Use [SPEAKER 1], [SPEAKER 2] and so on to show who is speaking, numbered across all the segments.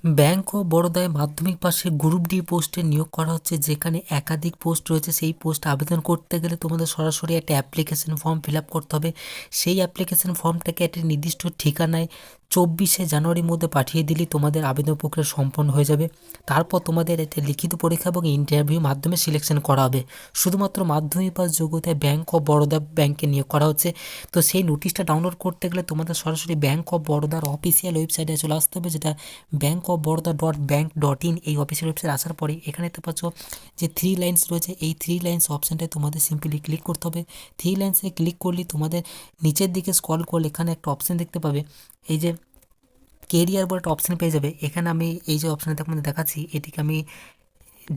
[SPEAKER 1] Bank of বরোদায় মাধ্যমিক পাশে group D পোস্টে নিয়োগ করা হচ্ছে, যেখানে একাধিক পোস্ট রয়েছে। সেই পোস্ট আবেদন করতে গেলে তোমাদের সরাসরি একটা অ্যাপ্লিকেশন ফর্ম ফিল আপ করতে হবে। সেই অ্যাপ্লিকেশন ফর্মটাকে একটা নির্দিষ্ট ঠিকানায় 24শে জানুয়ারির মধ্যে পাঠিয়ে দিলেই তোমাদের আবেদন প্রক্রিয়া সম্পন্ন হয়ে যাবে। তারপর তোমাদের একটা লিখিত পরীক্ষা এবং ইন্টারভিউ মাধ্যমে সিলেকশন করা হবে। শুধুমাত্র মাধ্যমিক পাস যোগ্যতায় ব্যাংক অফ বরোদা ব্যাংকে নিয়োগ করা হচ্ছে। তো সেই নোটিশটা ডাউনলোড করতে গেলে তোমাদের সরাসরি ব্যাংক অফ বরোদার অফিসিয়াল ওয়েবসাইটে চলে আসতে হবে, যেটা bank.Baroda.bank.in। এই অফিসিয়াল ওয়েবসাইট আসার পরে এখানে দেখতে পাচ্ছ যে 3 লাইন্স রয়েছে। এই 3 লাইন্স অপশানটায় তোমাদের সিম্পলি ক্লিক করতে হবে। 3 লাইন্সে ক্লিক করলে তোমাদের নিচের দিকে স্ক্রল করলে এখানে একটা অপশান দেখতে পাবে, এই যে কেরিয়ার বলে একটা অপশান পেয়ে যাবে। এখানে আমি এই যে অপশানটা আপনাদের দেখাচ্ছি, এটিকে আমি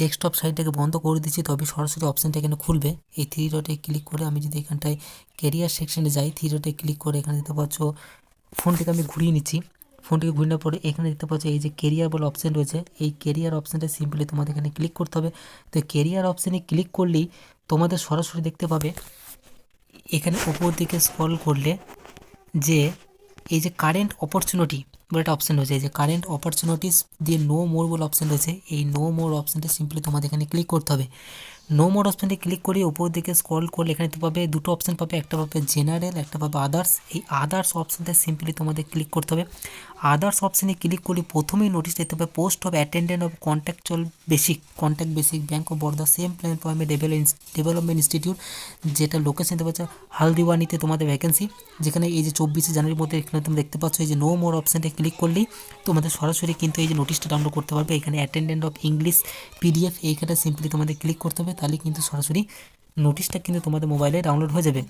[SPEAKER 1] ডেস্কটপ সাইটটাকে বন্ধ করে দিচ্ছি, তবে সরাসরি অপশানটা এখানে খুলবে। এই 3 ডটে ক্লিক করে আমি যদি এখানটায় কেরিয়ার সেকশনে যাই, 3 ডটে ক্লিক করে এখানে দেখতে পাচ্ছ ফোনটিকে আমি ঘুরিয়ে নিচ্ছি। ফোনটিকে ঘুরিয়ে নেওয়ার পরে এখানে দেখতে পাচ্ছ এই যে কেরিয়ার বলে অপশান রয়েছে। এই কেরিয়ার অপশানটা সিম্পলি তোমাদের এখানে ক্লিক করতে হবে। তো কেরিয়ার অপশানে ক্লিক করলেই তোমাদের সরাসরি দেখতে পাবে এখানে উপর দিকে স্ক্রল করলে যে এই যে কারেন্ট অপরচুনিটি বলে একটা অপশান রয়েছে। এই যে কারেন্ট অপরচুনিটিস দিয়ে নো মোর বলে অপশান রয়েছে। এই নো মোর অপশানটা সিম্পলি তোমাদের এখানে ক্লিক করতে হবে। নো মোর অপশানটি ক্লিক করে উপর দিকে স্ক্রল করলে এখানে তো পাবে দুটো অপশান পাবে, একটা পাবে জেনারেল, একটা পাবে আদার্স। এই আদার্স অপশানটা সিম্পলি তোমাদের ক্লিক করতে হবে। আদার্স অপশানে ক্লিক করলে প্রথমেই নোটিশ দেখতে পাবে post of attendant of contact basic bank of Baroda same plan employment development institute, যেটা লোকেশন দেখতে পাচ্ছ হালদিওয়ানিতে তোমাদের ভ্যাকেন্সি। যেখানে এই যে 24শে জানুয়ারির মধ্যে এখানে তুমি দেখতে পাচ্ছ এই যে নো মোর অপশানটা ক্লিক করলেই তোমাদের সরাসরি কিন্তু এই যে নোটিশটা ডাউনলোড করতে পারবে। এখানে অ্যাটেন্ডেন্ট অফ ইংলিশ পিডিএফ এইখানে সিম্পলি তোমাদের ক্লিক করতে হবে, তাহলে কিন্তু সরাসরি নোটিশটা কিন্তু তোমাদের মোবাইলে ডাউনলোড হয়ে যাবে।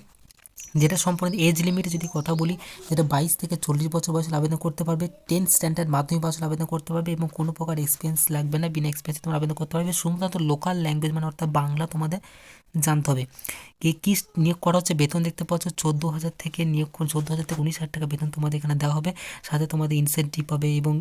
[SPEAKER 1] যেটা সম্পূর্ণ এজ লিমিটে যদি কথা বলি, যেটা 22 থেকে 40 বছর বয়সে আবেদন করতে পারবে। 10 স্ট্যান্ডার্ড মাধ্যমিক পাশে আবেদন করতে পারবে এবং কোনো প্রকার এক্সপিরিয়েন্স লাগবে না, বিনা এক্সপিরিয়েন্সে তোমরা আবেদন করতে পারবে। শুধুমাত্র লোকাল ল্যাঙ্গুয়েজ মানে অর্থাৎ বাংলা তোমাদের জানতে হবে। কী নিয়োগ করা হচ্ছে, বেতন দেখতে পাচ্ছ 14,000 থেকে নিয়োগ 14,000 থেকে 19,000 টাকা বেতন তোমাদের এখানে দেওয়া হবে। সাথে তোমাদের ইনসেন্টিভ পাবে এবং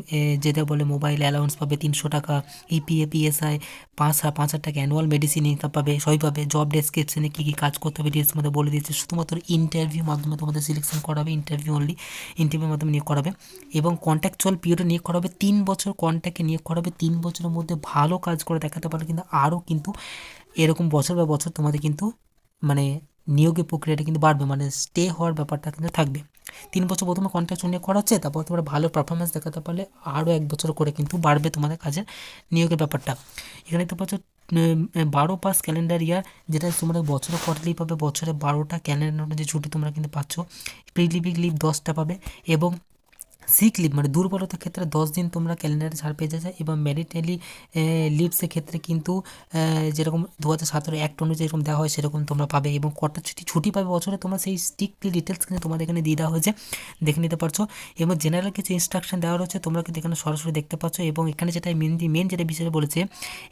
[SPEAKER 1] যেটা বলে মোবাইল অ্যালাউন্স পাবে 300 টাকা, ইপিএফ ইএসআই 5,000 টাকা, অ্যানুয়াল মেডিসিন ইনকাম পাবে, সবই পাবে। জব ডেসক্রিপশনে কী কী কাজ করতে হবে ডিটেলস মধ্যে বলে দিয়েছে। শুধুমাত্র ইন্টারভিউ মাধ্যমে তোমাদের সিলেকশন করা হবে, ইন্টারভিউর মাধ্যমে নিয়োগ করা হবে এবং কন্ট্রাকচুয়াল পিরিয়ডে নিয়োগ করা হবে। 3 বছর কন্ট্রাক্টে নিয়োগ করা হবে। 3 বছরের মধ্যে ভালো কাজ করে দেখাতে পারলে কিন্তু আরও কিন্তু এরকম বছর বা বছর তোমাদের কিন্তু মানে নিয়োগের প্রক্রিয়াটা কিন্তু বাড়বে, মানে স্টে হওয়ার ব্যাপারটা কিন্তু থাকবে। 3 বছর প্রথমে কন্ট্রাক্ট নিয়োগ করা হচ্ছে, তারপর তোমরা ভালো পারফরমেন্স দেখাতে পারলে আরও 1 বছর করে কিন্তু বাড়বে তোমাদের কাজের নিয়োগের ব্যাপারটা। এখানে দেখতে পাচ্ছ 12 পাস ক্যালেন্ডার ইয়ার, যেটা তোমরা বছরে কোয়ার্টারলি পাবে। বছরে 12টা ক্যালেন্ডার অনুযায়ী ছুটি তোমরা কিন্তু পাচ্ছ। প্রিলিভিং লিভ 10টা পাবে এবং সিক লিভ মানে দুর্বলতার ক্ষেত্রে 10 দিন তোমরা ক্যালেন্ডারে ছাড় পেয়ে যাচ্ছে। এবং ম্যারিটালি লিভসের ক্ষেত্রে কিন্তু যেরকম 2017 অ্যাক্ট অনুযায়ী যেরকম দেওয়া হয় সেরকম তোমরা পাবে। এবং কটা ছুটি পাবে বছরে তোমরা সেই স্ট্রিক্টলি ডিটেলস কিন্তু তোমাদের এখানে দিয়ে দেওয়া হয়েছে, দেখে নিতে পারছো। এবং জেনারেল কিছু ইনস্ট্রাকশন দেওয়া রয়েছে, তোমরা কিন্তু এখানে সরাসরি দেখতে পাচ্ছ। এবং এখানে যেটা মেন যেটা বিষয়ে বলেছে,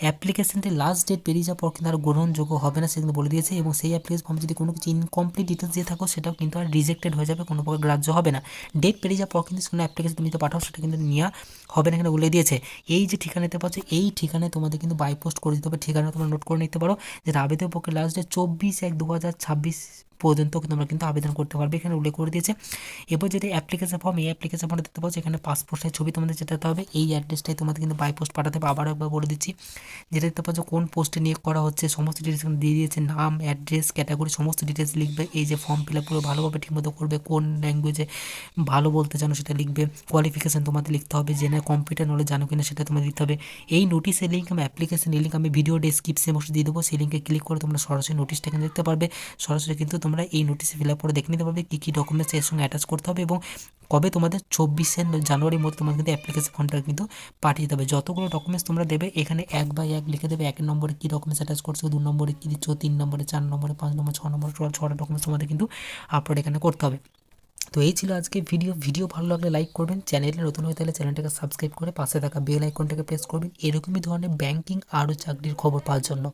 [SPEAKER 1] অ্যাপ্লিকেশনটি লাস্ট ডেট পেরিয়ে যাওয়ার পর কিন্তু আর গ্রহণযোগ্য হবে না, সেগুলো বলে দিয়েছে। এবং সেই অ্যাপ্লিকেশন ফর্মে যদি কোনো কিছু ইনকমপ্লিট ডিটেলস দিয়ে থাকো সেটাও কিন্তু আর রিজেক্টেড হয়ে যাবে, কোনো প্রকার গ্রাহ্য হবে না। ডেট পেরিয়ে যাওয়ার পর কিন্তু কোনো অ্যাপ্লিকেশন তুমি তো পাঠাও সেটা কিন্তু নেওয়া হবে না, এখানে বলে দিয়েছে। এই যে ঠিকানাতে পাচ্ছ, এই ঠিকানায় তোমাদের কিন্তু বাই পোস্ট করে দিতে হবে। ঠিকানা তোমরা নোট করে নিতে পারো, যেটা আবেদনের পক্ষে লাস্ট ডেট 24/1/2026 পর্যন্ত তোমরা কিন্তু আবেদন করতে পারবে, এখানে উল্লেখ করে দিয়েছে। এরপর যেটা অ্যাপ্লিকেশন ফর্ম, এই অ্যাপ্লিকেশন ফর্মে দেখতে পাচ্ছ এখানে পাসপোর্ট সাইজ ছবি তোমাদের যেতে হবে। এই অ্যাড্রেসটাই তোমাদের কিন্তু বাই পোস্ট পাঠাতে হবে। আবারও একবার বলে দিচ্ছি, যেটা দেখতে পাচ্ছ কোন পোস্টে নিয়োগ করা হচ্ছে সমস্ত ডিটেলস দিয়ে দিয়েছে, নাম, অ্যাড্রেস, ক্যাটাগরি সমস্ত ডিটেলস লিখবে। এই যে ফর্ম ফিল আপ পুরো ভালোভাবে ঠিকমতো করবে, কোন ল্যাঙ্গুয়েজে ভালো বলতে জানো সেটা লিখবে, কোয়ালিফিকেশান তোমাদের লিখতে হবে, জেনে কম্পিউটার নলেজ জানো কিনা সেটা তোমাদের দিতে হবে। এই নোটিশের লিঙ্ক আমি অ্যাপ্লিকেশনের লিঙ্ক আমি ভিডিও ডেসক্রিপশনে বসে দিয়ে দেবো, সেই লিঙ্কে ক্লিক করে তোমরা সরাসরি নোটিশটা কিন্তু দেখতে পারবে। সরাসরি কিন্তু তোমরা এই নোটিশে ফিল আপ করে দেখে নিতে পারবে কী কী ডকুমেন্টস এর সঙ্গে অ্যাটাচ করতে হবে এবং কবে তোমাদের 24শে জানুয়ারির মধ্যে তোমাদের কিন্তু অ্যাপ্লিকেশন ফর্মটা কিন্তু পাঠিয়ে দেবে। যতগুলো ডকুমেন্টস তোমরা দেবে এখানে 1 বাই 1 লিখে দেবে। 1 নম্বরে কী ডকুমেন্টস অ্যাটাচ করছো, 2 নম্বরে কী দিচ্ছ, 3 নম্বরে, 4 নম্বরে, 5 নম্বর, 6 নম্বর, 6টা ডকুমেন্টস তোমাদের কিন্তু আপলোড এখানে করতে হবে। তো এই ছিল আজকে ভিডিও ভালো লাগলে লাইক করবেন, চ্যানেলে নতুন হয়ে তাহলে চ্যানেলটাকে সাবস্ক্রাইব করে পাশে থাকা বেল আইকনটাকে প্রেস করবেন এরকমই ধরনের ব্যাংকিং আরও চাকরির খবর পাওয়ার জন্য।